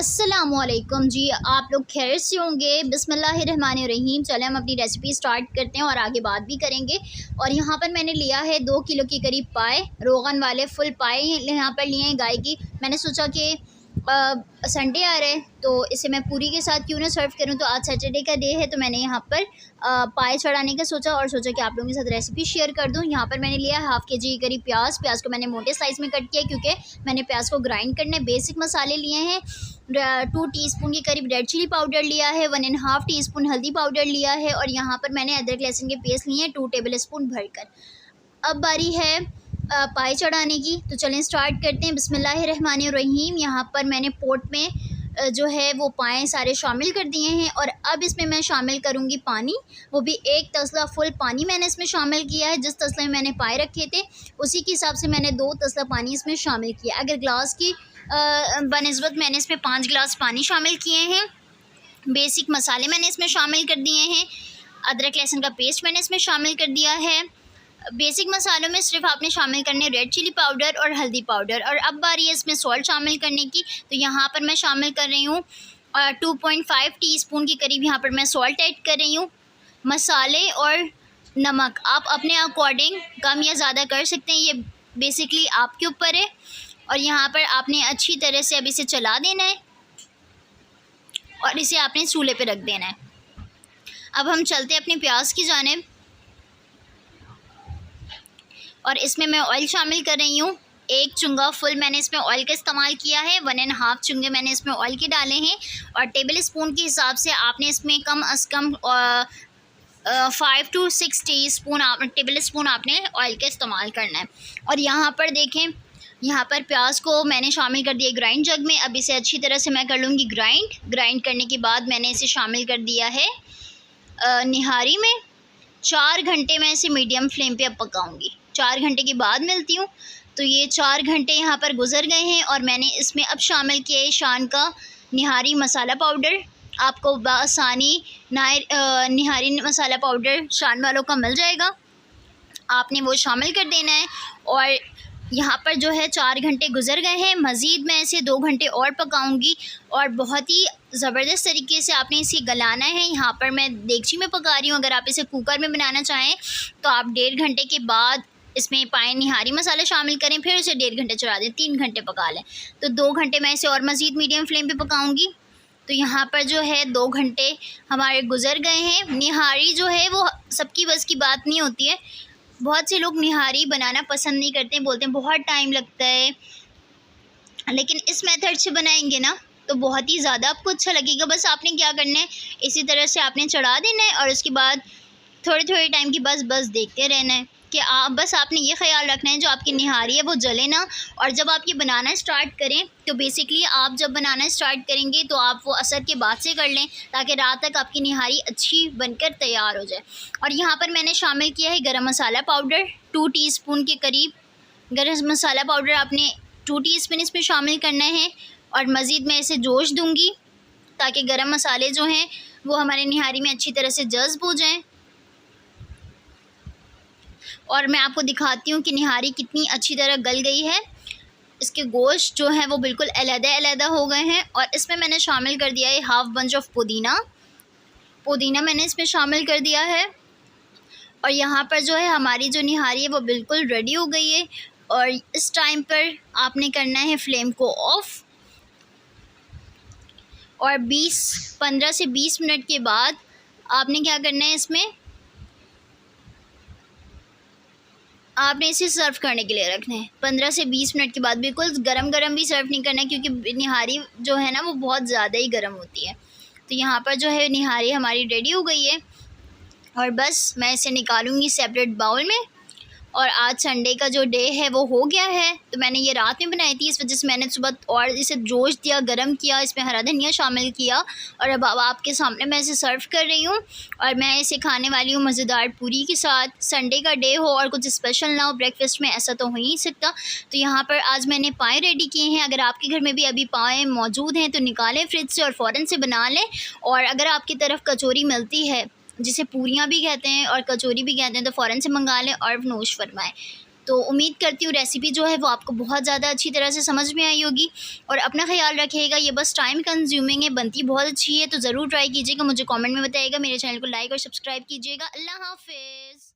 अस्सलामुअलैकुम जी, आप लोग खैर से होंगे। बिस्मिल्लाहिर्रहमानिर्रहीम। चलें हम अपनी रेसिपी स्टार्ट करते हैं और आगे बात भी करेंगे। और यहाँ पर मैंने लिया है 2 किलो के करीब पाए, रोगन वाले फुल पाए यहाँ पर लिए हैं गाय की। मैंने सोचा कि संडे आ रहा है तो इसे मैं पूरी के साथ क्यों ना सर्व करूँ, तो आज सैटरडे का डे है तो मैंने यहाँ पर पाए चढ़ाने का सोचा कि आप लोगों के साथ रेसिपी शेयर कर दूँ। यहाँ पर मैंने लिया हाफ़ के जी करीब प्याज को मैंने मोटे साइज़ में कट किया क्योंकि मैंने प्याज को ग्राइंड करने। बेसिक मसाले लिए हैं 2 टीस्पून के करीब रेड चिली पाउडर लिया है, 1.5 टीस्पून हल्दी पाउडर लिया है और यहाँ पर मैंने अदरक लहसुन के पेस्ट लिए हैं 2 टेबल स्पून भरकर। अब बारी है पाए चढ़ाने की, तो चलें स्टार्ट करते हैं। बिस्मिल्लाहिर्रहमानिर्रहीम। यहाँ पर मैंने पोट में जो है वो पाए सारे शामिल कर दिए हैं और अब इसमें मैं शामिल करूँगी पानी, वो भी 1 तसला फुल पानी मैंने इसमें शामिल किया है। जिस तसले में मैंने पाए रखे थे उसी के हिसाब से मैंने 2 तसला पानी इसमें शामिल किया। अगर ग्लास की बनिस्बत मैंने इसमें 5 गिलास पानी शामिल किए हैं। बेसिक मसाले मैंने इसमें शामिल कर दिए हैं। अदरक लहसुन का पेस्ट मैंने इसमें शामिल कर दिया है। बेसिक मसालों में सिर्फ आपने शामिल करने रेड चिली पाउडर और हल्दी पाउडर। और अब बारी है इसमें सॉल्ट शामिल करने की, तो यहाँ पर मैं शामिल कर रही हूँ 2.5 टीस्पून के करीब यहाँ पर मैं सॉल्ट ऐड कर रही हूँ। मसाले और नमक आप अपने अकॉर्डिंग कम या ज़्यादा कर सकते हैं, ये बेसिकली आपके ऊपर है। और यहाँ पर आपने अच्छी तरह से अब इसे चला देना है और इसे आपने चूल्हे पे रख देना है। अब हम चलते हैं अपने प्याज की जानिब और इसमें मैं ऑयल शामिल कर रही हूँ। 1 चुंगा फुल मैंने इसमें ऑयल का इस्तेमाल किया है, 1.5 चुंगे मैंने इसमें ऑयल के डाले हैं और टेबल स्पून के हिसाब से आपने इसमें कम अज़ कम 5 to 6 टेबल स्पून आपने ऑयल का इस्तेमाल करना है। और यहाँ पर देखें, यहाँ पर प्याज को मैंने शामिल कर दिया ग्राइंड जग में। अब इसे अच्छी तरह से मैं कर लूँगी ग्राइंड करने के बाद मैंने इसे शामिल कर दिया है निहारी में। 4 घंटे मैं इसे मीडियम फ्लेम पे अब पकाऊंगी। 4 घंटे के बाद मिलती हूँ। तो ये 4 घंटे यहाँ पर गुजर गए हैं और मैंने इसमें अब शामिल किया है शान का निहारी मसाला पाउडर। आपको बआसानी निहारी मसाला पाउडर शान वालों का मिल जाएगा, आपने वो शामिल कर देना है। और यहाँ पर जो है 4 घंटे गुजर गए हैं, मज़ीद मैं इसे 2 घंटे और पकाऊंगी और बहुत ही ज़बरदस्त तरीके से आपने इसे गलाना है। यहाँ पर मैं देगची में पका रही हूँ, अगर आप इसे कुकर में बनाना चाहें तो आप 1.5 घंटे के बाद इसमें पाए निहारी मसाले शामिल करें, फिर उसे 1.5 घंटे चढ़ा दें, 3 घंटे पका लें। तो 2 घंटे मैं इसे और मज़ीद मीडियम फ्लेम पर पकाऊँगी। तो यहाँ पर जो है 2 घंटे हमारे गुजर गए हैं। निहारी जो है वो सबकी बस की बात नहीं होती है, बहुत से लोग निहारी बनाना पसंद नहीं करते, बोलते हैं बहुत टाइम लगता है, लेकिन इस मेथड से बनाएंगे ना तो बहुत ही ज़्यादा आपको अच्छा लगेगा। बस आपने क्या करना है, इसी तरह से आपने चढ़ा देना है और उसके बाद थोड़े टाइम की बस देखते रहना है कि बस आपने ये ख्याल रखना है जो आपकी निहारी है वो जले ना। और जब आप ये बनाना स्टार्ट करें तो बेसिकली आप जब बनाना स्टार्ट करेंगे तो आप वो असर के बाद से कर लें ताकि रात तक आपकी निहारी अच्छी बनकर तैयार हो जाए। और यहाँ पर मैंने शामिल किया है गरम मसाला पाउडर 2 टीस्पून के करीब। गरम मसाला पाउडर आपने 2 टीस्पून इसमें शामिल करना है और मज़ीद मैं इसे जोश दूँगी ताकि गरम मसाले जो हैं वो हमारे निहारी में अच्छी तरह से जज़्ब हो जाएँ। और मैं आपको दिखाती हूँ कि निहारी कितनी अच्छी तरह गल गई है। इसके गोश्त जो हैं वो बिल्कुल अलग-अलग हो गए हैं। और इसमें मैंने शामिल कर दिया है हाफ़ बंच ऑफ पुदीना मैंने इसमें शामिल कर दिया है। और यहाँ पर जो है हमारी जो निहारी है वो बिल्कुल रेडी हो गई है। और इस टाइम पर आपने करना है फ्लेम को ऑफ़ और 15 से 20 मिनट के बाद आपने क्या करना है, इसमें आपने इसे सर्व करने के लिए रखना है। 15 से 20 मिनट के बाद, बिल्कुल गरम भी सर्व नहीं करना है क्योंकि निहारी जो है ना वो बहुत ज़्यादा ही गर्म होती है। तो यहाँ पर जो है निहारी हमारी रेडी हो गई है और बस मैं इसे निकालूंगी सेपरेट बाउल में। और आज संडे का जो डे है वो हो गया है, तो मैंने ये रात में बनाई थी, इस वजह से मैंने सुबह और इसे जोश दिया, गरम किया, इसमें हरा धनिया शामिल किया और अब आपके सामने मैं इसे सर्व कर रही हूँ। और मैं इसे खाने वाली हूँ मज़ेदार पूरी के साथ। संडे का डे हो और कुछ स्पेशल ना हो ब्रेकफास्ट में, ऐसा तो हो ही नहीं सकता। तो यहाँ पर आज मैंने पाए रेडी किए हैं। अगर आपके घर में भी अभी पाए मौजूद हैं तो निकालें फ्रिज से और फ़ौरन से बना लें। और अगर आपकी तरफ कचौरी मिलती है, जिसे पूरियाँ भी कहते हैं और कचौरी भी कहते हैं, तो फ़ौरन से मंगा लें और नोश फरमाएँ। तो तो उम्मीद करती हूँ रेसिपी जो है वो आपको बहुत ज़्यादा अच्छी तरह से समझ में आई होगी। और अपना ख्याल रखिएगा, ये बस टाइम कंज्यूमिंग है, बनती बहुत अच्छी है, तो ज़रूर ट्राई कीजिएगा, मुझे कमेंट में बताइएगा, मेरे चैनल को लाइक और सब्सक्राइब कीजिएगा। अल्लाह हाफ़िज़।